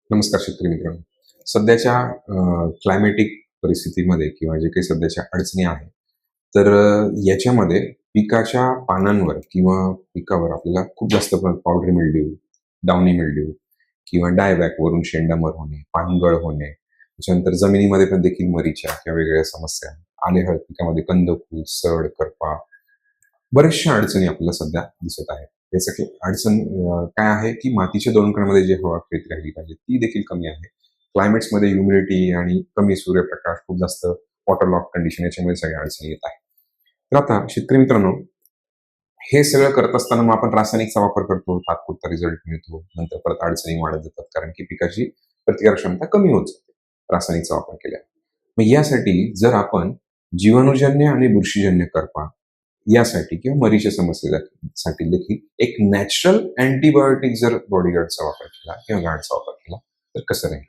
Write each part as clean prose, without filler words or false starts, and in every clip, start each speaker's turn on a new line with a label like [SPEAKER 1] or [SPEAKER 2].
[SPEAKER 1] नमस्कार शेतकरी मित्रांनो. सध्याच्या क्लायमॅटिक परिस्थितीमध्ये किंवा जे काही सध्याच्या अडचणी आहेत, तर याच्यामध्ये पिकाच्या पानांवर किंवा पिकावर आपल्याला खूप जास्त प्रमाणात पावडरी मिल्ड्यू, डाउनी मिल्ड्यू किंवा डायबॅकवरून शेंडामर होणे, पानगळ होणे, त्याच्यानंतर जमिनीमध्ये पण देखील मरीच्या किंवा वेगवेगळ्या समस्या, आले हळद पिकामध्ये कंदकुज, सड, करपा, बऱ्याचशा अडचणी आपल्याला सध्या दिसत आहेत. याचं की अडचण काय आहे, की मातीच्या दोनकणामध्ये जी हवा खेळती राहिली पाहिजे, ती देखील कमी आहे. क्लायमेट्समध्ये ह्युमिडिटी आणि कमी सूर्यप्रकाश, खूप जास्त वॉटरलॉक कंडिशन याच्यामुळे सगळ्या अडचणी येत आहेत. तर आता शेतकरी मित्रांनो, हे सगळं करत असताना मग आपण रासायनिकचा वापर करतो, तात्पुरता रिझल्ट मिळतो, नंतर परत अडचणी वाढत जातात कारण की पिकाची प्रतिकार क्षमता कमी होत जाते रासायनिकचा वापर केल्याने. मग यासाठी जर आपण जीवाणूजन्य आणि बुरशीजन्य करपा यासाठी किंवा मरीच्या समस्येसाठी देखील एक नॅचरल अँटीबायोटिक जर बॉडीगार्डचा वापर केला किंवा गार्डचा वापर केला तर कसं राहील?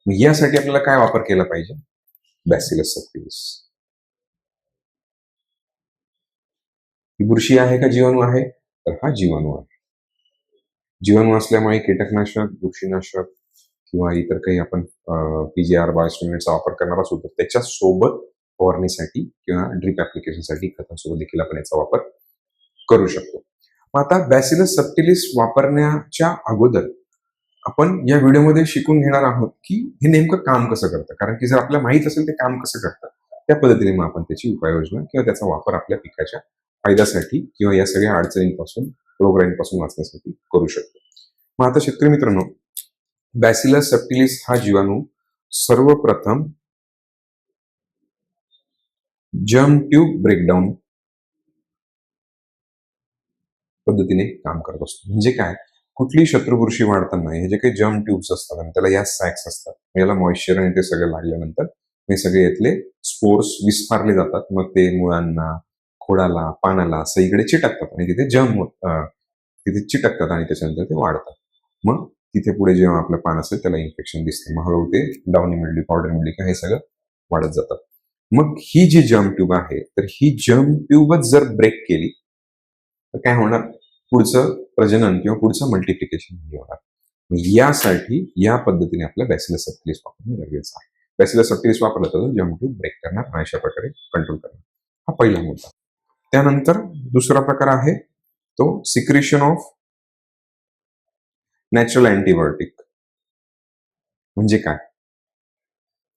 [SPEAKER 1] मग यासाठी आपल्याला काय वापर केला पाहिजे? Bacillus subtilis. ही बुरशी आहे का जीवाणू आहे? तर हा जीवाणू आहे. जीवाणू असल्यामुळे कीटकनाशक, बुरशीनाशक किंवा इतर काही आपण पीजीआर बायोस्टिम्युलेंटचा वापर करणार असू तर त्याच्यासोबत फवारणीसाठी किंवा ड्रिप ऍप्लिकेशनसाठी खतांसोबत देखील आपण याचा वापर करू शकतो. मग आता बॅसिलस सबटिलिस वापरण्याच्या अगोदर आपण या व्हिडिओमध्ये शिकून घेणार आहोत की हे नेमकं काम कसं करतं. कारण की जर आपल्याला माहित असेल ते काम कसं करतं, त्या पद्धतीने मग आपण त्याची उपाययोजना किंवा त्याचा वापर आपल्या पिकाच्या फायद्यासाठी किंवा या सगळ्या अडचणींपासून, रोगराईंपासून वाचण्यासाठी करू शकतो. मग आता शेतकरी मित्रांनो, बॅसिलस सबटिलिस हा जीवाणू सर्वप्रथम जर्म ट्यूब ब्रेकडाऊन पद्धतीने काम करत असतो. म्हणजे काय? कुठलीही शत्रुबुरशी वाढताना हे जे काही जर्म ट्यूब्स असतात आणि त्याला या सॅक्स असतात. याला मॉइश्चर आणि ते सगळे लागल्यानंतर हे सगळे यातले स्पोर्स विस्फारले जातात. मग ते मुळांना, खोडाला, पानाला सगळीकडे चिटकतात आणि तिथे तिथे चिटकतात आणि त्याच्यानंतर ते वाढतात. मग तिथे पुढे जेव्हा आपलं पान असेल त्याला इन्फेक्शन दिसते. मग हळूहळू ते डाउनी मिल्ड्यू, पावडर मिल्ड्यू हे सगळं वाढत जातात. मग ही जी जर्म ट्यूब आहे, तर ही जर्म ट्यूबच जर ब्रेक केली तर काय होणार? पुढचं प्रजनन किंवा पुढचं मल्टिप्लिकेशन नाही होणार. मग यासाठी या पद्धतीने आपलं बॅसिलस सबटिलिस वापरणं गरजेचं आहे. बॅसिलस सबटिलिस वापरलं तर जर्म ब्रेक करणार आणि अशा प्रकारे कंट्रोल करणार. हा पहिला मुद्दा. त्यानंतर दुसरा प्रकार आहे तो सिक्रेशन ऑफ नॅचरल अँटीबायोटिक. म्हणजे काय?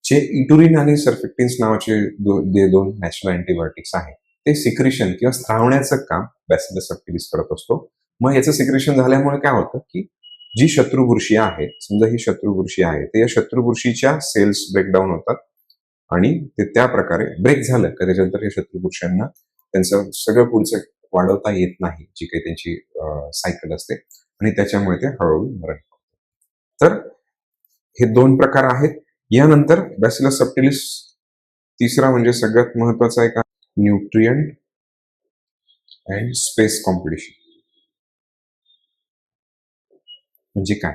[SPEAKER 1] जे इटुरिन आणि सर्फेक्टिन्स नावाचे दोन नॅचरल अँटीबायोटिक्स आहेत, ते सिक्रेशन किंवा स्त्रावण्याचं काम बॅसिलस सबटिलिस करत असतो. मग याचं सिक्रेशन झाल्यामुळे काय होतं, की जी शत्रुबुरशी आहे, समजा ही शत्रुबुरशी आहे, तर या शत्रुबुरशीच्या सेल्स ब्रेकडाऊन होतात आणि ते त्या प्रकारे ब्रेक झालं का त्याच्यानंतर या शत्रुबुरशांना त्यांचं सगळं पुढचं वाढवता येत नाही, जी काही त्यांची सायकल असते आणि त्याच्यामुळे ते हळूहळू मरण पावतात. तर हे दोन प्रकार आहेत. यानंतर बॅसिलस सबटिलिस तिसरा म्हणजे सगळ्यात महत्वाचा एक न्यूट्रिएंट अँड स्पेस कॉम्पिटिशन. म्हणजे काय?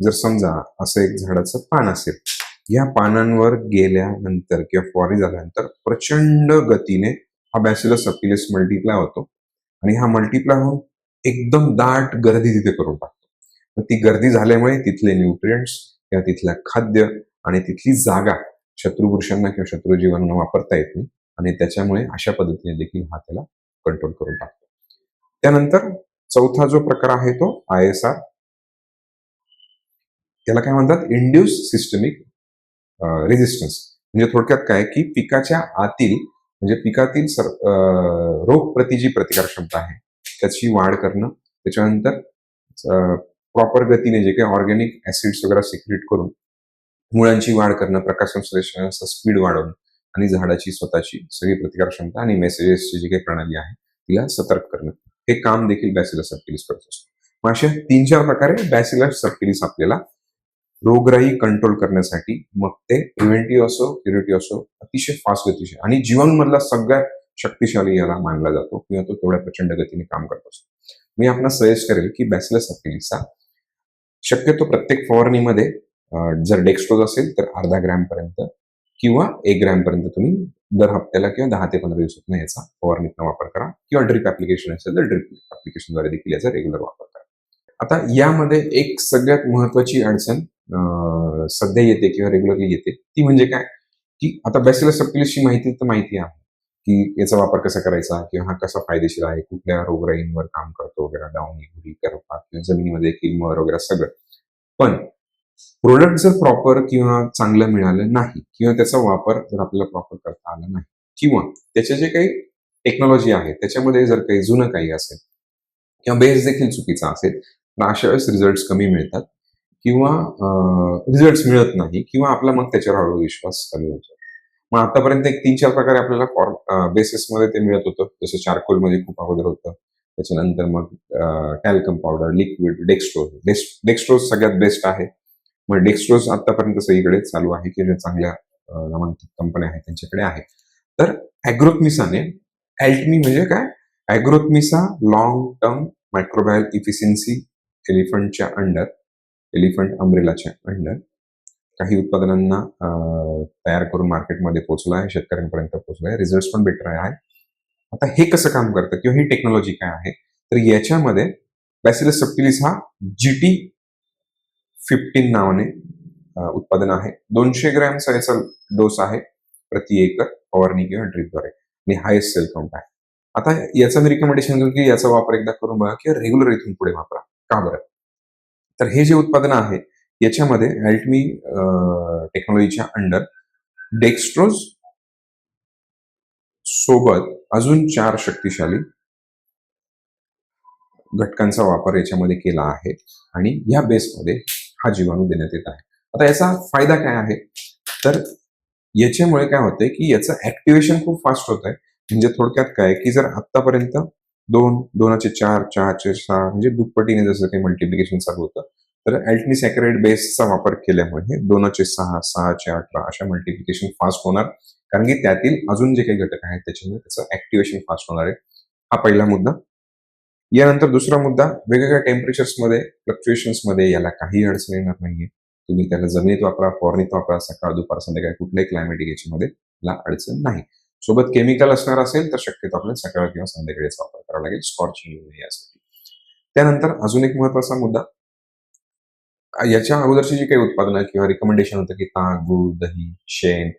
[SPEAKER 1] जर समजा असं एक झाडाचं पान असेल, या पानांवर गेल्यानंतर किंवा फवारणी झाल्यानंतर प्रचंड गतीने हा बॅसिलस सबटिलिस मल्टिप्लाय होतो आणि हा मल्टिप्लाय होऊन एकदम दाट गर्दी तिथे करून टाकतो. मग ती गर्दी झाल्यामुळे तिथले न्यूट्रिएंट्स किंवा तिथलं खाद्य आणि तिथली जागा शत्रुपुरुषांना किंवा शत्रुजीवांना वापरता येत नाही आणि त्याच्यामुळे अशा पद्धतीने देखील हा त्याला कंट्रोल करून टाकतो. त्यानंतर चौथा जो प्रकार आहे तो ISR. त्याला काय म्हणतात? Induce systemic resistance. म्हणजे थोडक्यात काय, की पिकाच्या आतील म्हणजे पिकातील रोग जी प्रतिकार क्षमता आहे त्याची वाढ करणं, त्याच्यानंतर प्रॉपर गतीने जे काही ऑर्गॅनिक ऍसिड्स वगैरे सिक्रेट करून मुळांची वाढ करणं, प्रकाश संश्लेषणाचा स्पीड वाढवणं आणि झाडाची स्वतःची सगळी प्रतिकार क्षमता आणि मेसेजेसची जी काही प्रणाली आहे तिला सतर्क करणं, हे काम देखील बॅसिलस सबटिलिस करत असतो. मग अशा 3-4 प्रकारे बॅसिलस सबटिलिस आपल्याला रोगराई कंट्रोल करण्यासाठी, मग ते प्रिव्हेंटिव्ह असो, क्युरेटिव्ह असो, अतिशय फास्ट गतीचे आणि जीवाणूमधला सगळ्यात शक्तिशाली याला मानला जातो किंवा तो तेवढ्या प्रचंड गतीने काम करत असतो. मी आपणास सजेस्ट करेल की बॅसिलस सबटिलिसचा शक्यतो प्रत्येक फवारणीमध्ये जर डेक्स्ट्रोज असेल तर अर्धा ग्रॅम पर्यंत किंवा 1 ग्रॅम पर्यंत तुम्ही दर हप्त्याला किंवा 10 ते 15 दिवसातून याचा फवारणीतनं वापर करा किंवा ड्रिप ऍप्लिकेशन असेल तर ड्रिप ऍप्लिकेशनद्वारे देखील याचा रेग्युलर वापर करा. आता यामध्ये एक सगळ्यात महत्वाची अडचण सध्या येते किंवा रेग्युलरली येते ती म्हणजे काय, की आता बॅसिलस सबटिलिसची माहिती तर माहिती आहे, की याचा वापर कसा करायचा किंवा हा कसा फायदेशीर आहे, कुठल्या रोगराईंवर काम करतो वगैरे, डावणी, भुरी, करपा किंवा जमिनीमध्ये किंमर वगैरे सगळं. पण प्रोडक्ट जर प्रॉपर किंवा चांगलं मिळालं नाही किंवा त्याचा वापर जर आपल्याला प्रॉपर करता आला नाही किंवा त्याचे जे काही टेक्नॉलॉजी आहे त्याच्यामध्ये जर काही जुनं काही असेल किंवा बेस देखील चुकीचा असेल, तर अशा वेळेस रिझल्ट्स कमी मिळतात किंवा रिझल्ट्स मिळत नाही किंवा आपला मग त्याच्यावर हळूहळू विश्वास कमी होतो. मग आतापर्यंत एक 3-4 प्रकारे आपल्याला बेसिसमध्ये ते मिळत होतं. जसं चारकोलमध्ये खूप अगोदर होतं. त्याच्यानंतर मग talcum powder, liquid, dextrose. Dextrose सगळ्यात बेस्ट आहे. मग डेक्स्ट्रोज आतापर्यंत सगळीकडे चालू आहे, की ज्या चांगल्या नामांकित कंपन्या आहेत त्यांच्याकडे आहे. तर ॲग्रोथमिसाने अल्टमी म्हणजे काय? ॲग्रोथमिसा लाँग टर्म मायक्रोबायल इफिशियन्सी एलिफंटच्या अंडर, एलिफंट अम्ब्रेलाच्या अंडर काही उत्पादनांना तयार करून मार्केटमध्ये पोहोचला आहे, शेतकऱ्यांपर्यंत पोहोचला आहे. रिझल्ट्स पण बेटर आहे. आता हे कसं काम करतं किंवा ही टेक्नॉलॉजी काय आहे? तर याच्यामध्ये बॅसिलस सबटिलिस हा जीटी 15 नावाने उत्पादन आहे. 200 ग्रॅमचा याचा डोस आहे प्रति एकर फवारणी किंवा ड्रिपद्वारे आणि हायेस्ट सेल काउंट आहे. आता याचं मी रिकमेंडेशन देईल की याचा वापर एकदा करून बघा किंवा रेग्युलर इथून पुढे वापरा. का बरं? तर हे जे उत्पादन आहे याच्यामध्ये अल्टमी टेक्नॉलॉजीच्या अंडर डेक्स्ट्रोज सोबत अजून 4 शक्तिशाली घटकांचा वापर याच्यामध्ये केला आहे आणि या बेसमध्ये हा जीवाणू देण्यात येत आहे. आता याचा फायदा काय आहे? तर याच्यामुळे काय होतंय, की याचं ॲक्टिव्हेशन खूप फास्ट होतंय. म्हणजे थोडक्यात काय, की जर आत्तापर्यंत 2, 2चे 4, 4चे 6 म्हणजे दुप्पटीने जसं काही मल्टिप्लिकेशन चालू होतं. तर अल्टमी बेसचा वापर केल्यामुळे 2चे 6, 6चे 18 अशा मल्टिप्लिकेशन फास्ट होणार. कारण की त्यातील अजून जे काही घटक आहेत त्याच्यामुळे त्याचं ॲक्टिव्हेशन फास्ट होणार आहे. हा पहिला मुद्दा. यानंतर दुसरा मुद्दा, वेगवेगळ्या टेम्परेचर्समध्ये, फ्लक्च्युएशन्समध्ये याला काही अडचण येणार नाहीये. तुम्ही त्याला जमिनीत वापरा, फवारणीत वापरा, सकाळ, दुपार, संध्याकाळ कुठल्याही क्लायमेटिक याच्यामध्ये त्याला अडचण नाही. सोबत केमिकल असणार असेल तर शक्यतो आपल्याला सकाळ किंवा संध्याकाळी याचा वापर करावा लागेल स्कॉर्चिंग येऊ नये यासाठी. त्यानंतर अजून एक महत्त्वाचा मुद्दा, याच्या अगोदरची जी काही उत्पादनं किंवा रिकमेंडेशन होतं की ताक, दूध, दही, शेण,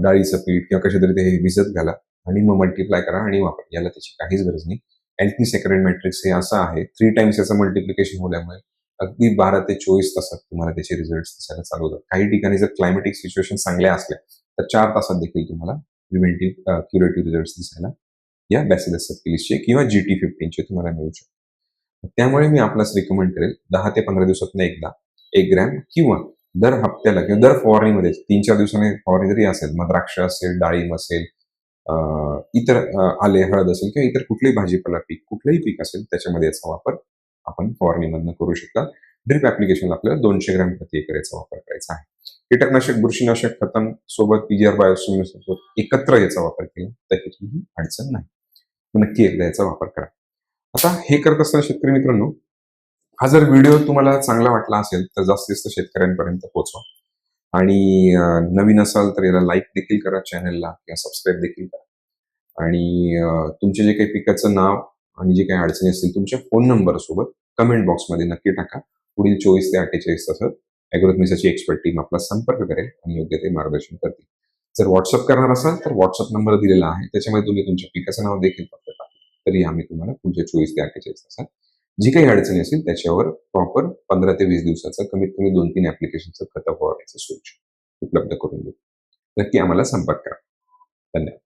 [SPEAKER 1] डाळीचं पीठ किंवा कशातरी ते भिजत घाला आणि मग मल्टिप्लाय करा आणि वापरा. याला त्याची काहीच गरज नाही. अल्टमी सॅकराइड मॅट्रिक्स हे असं आहे 3 टाइम्स याचं मल्टिप्लिकेशन होण्यामुळे अगदी 12 ते 24 तासात तुम्हाला त्याचे रिझल्ट्स दिसायला चालू होतात. काही ठिकाणी जर क्लायमॅटिक सिच्युएशन चांगल्या असल्या तर 4 तासात देखील तुम्हाला प्रिव्हेंटिव्ह क्युरेटिव्ह रिझल्ट्स दिसायला या बॅसिलस सबटिलिसचे किंवा GT15 चे तुम्हाला मिळू शकतात. त्यामुळे मी आपणास रिकमेंड करेल 10 ते 15 दिवसातून एकदा 1 ग्रॅम किंवा दर हप्त्याला किंवा दर फवारणीमध्ये 3-4 दिवसांनी फवारणी जरी असेल, मग द्राक्ष असेल, डाळिंब असेल, इतर आले, हळद असेल किंवा इतर कुठलेही भाजीपाला पीक, कुठलंही पीक असेल त्याच्यामध्ये याचा वापर आपण फवारणीमधनं करू शकता. ड्रिप ॲप्लिकेशनला आपल्याला 200 ग्रॅम प्रति एकर याचा वापर करायचा आहे. कीटकनाशक, बुरशीनाशक खतांसोबत पीजीआर बायोस्टिम्युलंट्ससोबत एकत्र याचा वापर केला तर ही अडचण नाही. नक्की एकदा याचा वापर करा. आता हे करत असताना शेतकरी मित्रांनो, हा जर व्हिडिओ तुम्हाला चांगला वाटला असेल तर जास्तीत जास्त शेतकऱ्यांपर्यंत पोहोचवा आणि नवीन असाल तर याला लाईक देखील करा चॅनलला किंवा सबस्क्राईब देखील करा आणि तुमचे जे काही पिकाचं नाव आणि जे काही अडचणी असतील तुमच्या फोन नंबर सोबत कमेंट बॉक्समध्ये नक्की टाका. पुढील 24 ते 48 तासात ॲग्रोथमिसाची एक्सपर्ट टीम आपला संपर्क करेल आणि योग्य ते मार्गदर्शन करतील. जर व्हॉट्सअप करणार असाल तर व्हॉट्सअप नंबर दिलेला आहे. त्याच्यामध्ये तुम्ही तुमच्या पिकाचं नाव देखील फक्त टाका. तरी आम्ही तुम्हाला पुढच्या 24 ते 48 तासात जी काही अडचणी असेल त्याच्यावर प्रॉपर 15 ते 20 दिवसाचं कमीत कमी 2-3 ॲप्लिकेशनचं खतं फवारण्याचं सोल्युशन उपलब्ध करून देऊ. नक्की आम्हाला संपर्क करा. धन्यवाद.